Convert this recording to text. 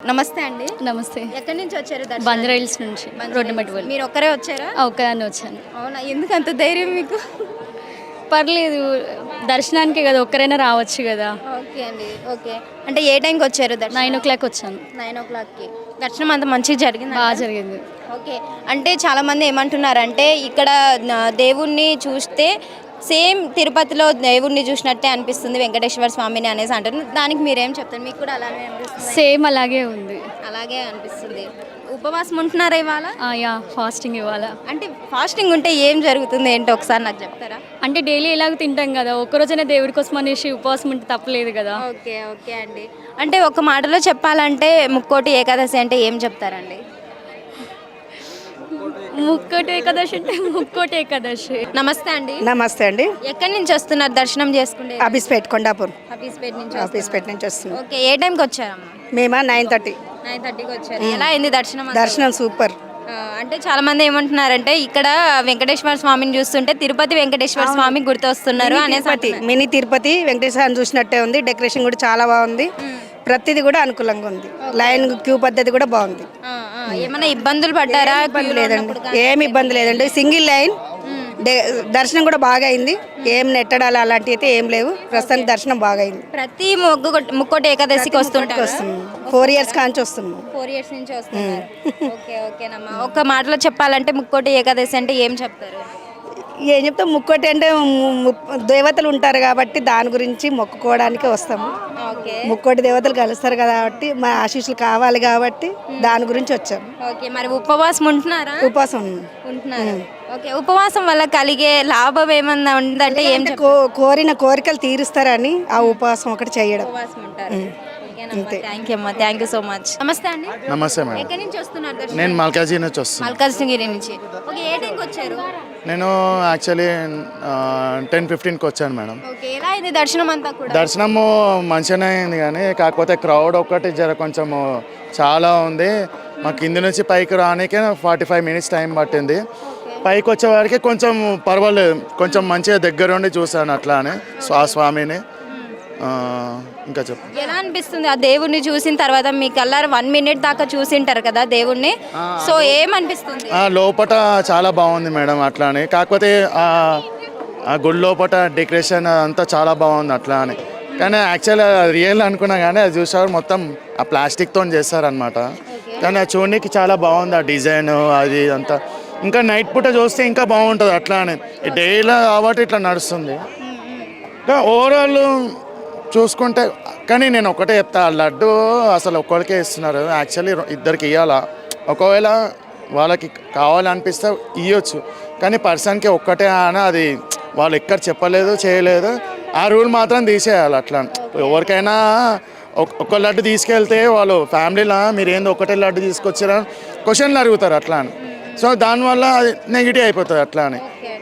నమస్తే అండి. నమస్తే. ఎక్కడి నుంచి వచ్చారు బంజారా హిల్స్ నుంచి రోడ్డు మట్టి వాళ్ళు. మీరు ఒక్కరే వచ్చారా? ఒక్కదాన్ని వచ్చాను. అవునా, ఎందుకు అంత ధైర్యం మీకు? పర్లేదు, దర్శనానికి కదా ఒక్కరైనా రావచ్చు కదా. ఓకే అండి, ఓకే. అంటే ఏ టైంకి వచ్చారు? 9 o'clock వచ్చాను. 9 o'clockకి దర్శనం అంత మంచిగా జరిగింది? బాగా జరిగింది. ఓకే. అంటే చాలామంది ఏమంటున్నారంటే ఇక్కడ దేవుణ్ణి చూస్తే సేమ్ తిరుపతిలో దేవుణ్ణి చూసినట్టే అనిపిస్తుంది వెంకటేశ్వర స్వామిని అనేసి అంటారు. దానికి మీరేం చెప్తారు? మీకు కూడా అలానే అనిపిస్తుంది? సేమ్ అలాగే ఉంది. అలాగే అనిపిస్తుంది. ఉపవాసం ఉంటున్నారా ఇవాళ? యా, ఫాస్టింగ్ ఇవాళ. అంటే ఫాస్టింగ్ ఉంటే ఏం జరుగుతుంది ఏంటో ఒకసారి నాకు చెప్తారా? అంటే డైలీ ఎలాగో తింటాం కదా, ఒక్కరోజైనా దేవుడి కోసం అనేసి ఉపవాసం ఉంటే తప్పలేదు కదా. ఓకే, ఓకే అండి. అంటే ఒక మాటలో చెప్పాలంటే ముక్కోటి ఏకాదశి అంటే ఏం చెప్తారండి? ముక్కోటి ఏకాదశి అంటే ముక్కోటి ఏకాదశి. నమస్తే అండి. నమస్తే అండి. ఎక్కడి నుంచి వస్తున్నారు దర్శనం చేసుకుంటే? అబీస్పేట్ కొండాపూర్. హబీస్పేట్ నుంచి అబీస్పేట్ నుంచి వస్తున్నాం. ఓకే. ఏ టైంకి వచ్చారమ్మా? మేమా 9:30. 9:30కి వచ్చారు. ఎలా అయింది దర్శనం? దర్శనం సూపర్. అంటే చాలా మంది ఏమంటున్నారంటే ఇక్కడ వెంకటేశ్వర స్వామిని చూస్తుంటే తిరుపతి వెంకటేశ్వర స్వామి గుర్తొస్తున్నారు అనేసి. మినీ తిరుపతి వెంకటేశ్వర చూసినట్టే ఉంది. డెకరేషన్ కూడా చాలా బాగుంది. ప్రతిదీ కూడా అనుకూలంగా ఉంది. లైన్ క్యూ పద్ధతి కూడా బాగుంది. ఏమైనా ఇబ్బందులు పడ్డారా? ఇబ్బంది లేదండి, ఏమి ఇబ్బంది లేదండి. సింగిల్ లైన్ దర్శనం కూడా బాగా అయింది. ఏం నెట్టడాలు అలాంటివి అయితే ఏం లేవు. ప్రస్తుతానికి దర్శనం బాగా అయింది. ప్రతి ముక్కోటి ఏకాదశికి వస్తుంటారు? 4 years కాంచి వస్తున్నాం. 4 years నుంచి వస్తున్నారు. ఓకే, ఓకేనమ్మా. ఒక మాటలో చెప్పాలంటే ముక్కోటి ఏకాదశి అంటే ఏం చెప్తారు? ఏం చెప్తాం, ముక్కోటి అంటే దేవతలు ఉంటారు కాబట్టి దాని గురించి మొక్కుకోవడానికి వస్తాము. ముక్కోటి దేవతలు కలుస్తారు కాబట్టి మా ఆశీస్సులు కావాలి కాబట్టి దాని గురించి వచ్చాము. ఓకే. మరి ఉపవాసం ఉంటున్నారా? ఉపవాసం ఉంటున్నారు. ఓకే. ఉపవాసం వల్ల కలిగే లాభం ఏమన్నా ఉందంటే ఏం కోరిన కోరికలు తీరుస్తారని ఆ ఉపవాసం ఒకటి చేయడం. ఉపవాసం ఉంటారు. థ్యాంక్ యూ అమ్మా, థ్యాంక్ యూ సో మచ్. నమస్తే అండి. నమస్తే మేడం. ఎక్కడి నుంచి వస్తున్నారు? నేను మల్కాజ్గిరి నుంచి వస్తున్నాను. మల్కాజ్గిరి నుంచి. ఓకే. ఏ టైంకి వచ్చారు? నేను యాక్చువల్లీ 10:15కి వచ్చాను మేడం. ఓకే. ఎలా అయింది దర్శనం అంతా కూడా? దర్శనము మంచిగానే అయింది కానీ కాకపోతే క్రౌడ్ ఒక్కటి కొంచెము చాలా ఉంది. మా కింది నుంచి పైకి రానికే 45 minutes టైం పట్టింది. పైకి వచ్చేవారికి కొంచెం పర్వాలేదు, కొంచెం మంచిగా దగ్గరుండి చూశాను అట్లా అని ఆ స్వామిని. ఇంకా చెప్పు, ఎలా అనిపిస్తుంది ఆ దేవుణ్ణి చూసిన తర్వాత? మీ కల్లారు 1 minute దాకా చూసింటారు కదా దేవుణ్ణి, సో ఏమనిపిస్తుంది? లోపల చాలా బాగుంది మేడం అట్లా అని. కాకపోతే ఆ గుడి లోపల డెకరేషన్ అంతా చాలా బాగుంది అట్లా అని. కానీ యాక్చువల్ రియల్ అనుకున్నా కానీ అది చూసారు మొత్తం ఆ ప్లాస్టిక్తో చేస్తారనమాట. కానీ అది చూడడానికి చాలా బాగుంది ఆ డిజైన్ అది అంతా. ఇంకా నైట్ పూట చూస్తే ఇంకా బాగుంటుంది అట్లా అని. డైలీ కాబట్టి ఇట్లా నడుస్తుంది. ఓవరాల్ చూసుకుంటే కానీ నేను ఒకటే చెప్తా, లడ్డు అసలు ఒక్కరికే ఇస్తున్నారు. యాక్చువల్లీ ఇద్దరికి ఇవ్వాలా. ఒకవేళ వాళ్ళకి కావాలనిపిస్తే ఇవ్వచ్చు, కానీ పర్సన్కి ఒక్కటే అని అది వాళ్ళు ఎక్కడ చెప్పలేదు, చేయలేదు. ఆ రూల్ మాత్రం తీసేయాలి అట్లా. ఎవరికైనా ఒక లడ్డు తీసుకెళ్తే వాళ్ళు ఫ్యామిలీలో మీరు ఏంది ఒకటే లడ్డు తీసుకొచ్చారా క్వశ్చన్లు అడుగుతారు అట్లా అని. సో దానివల్ల అది నెగిటివ్ అయిపోతుంది అట్లా అని.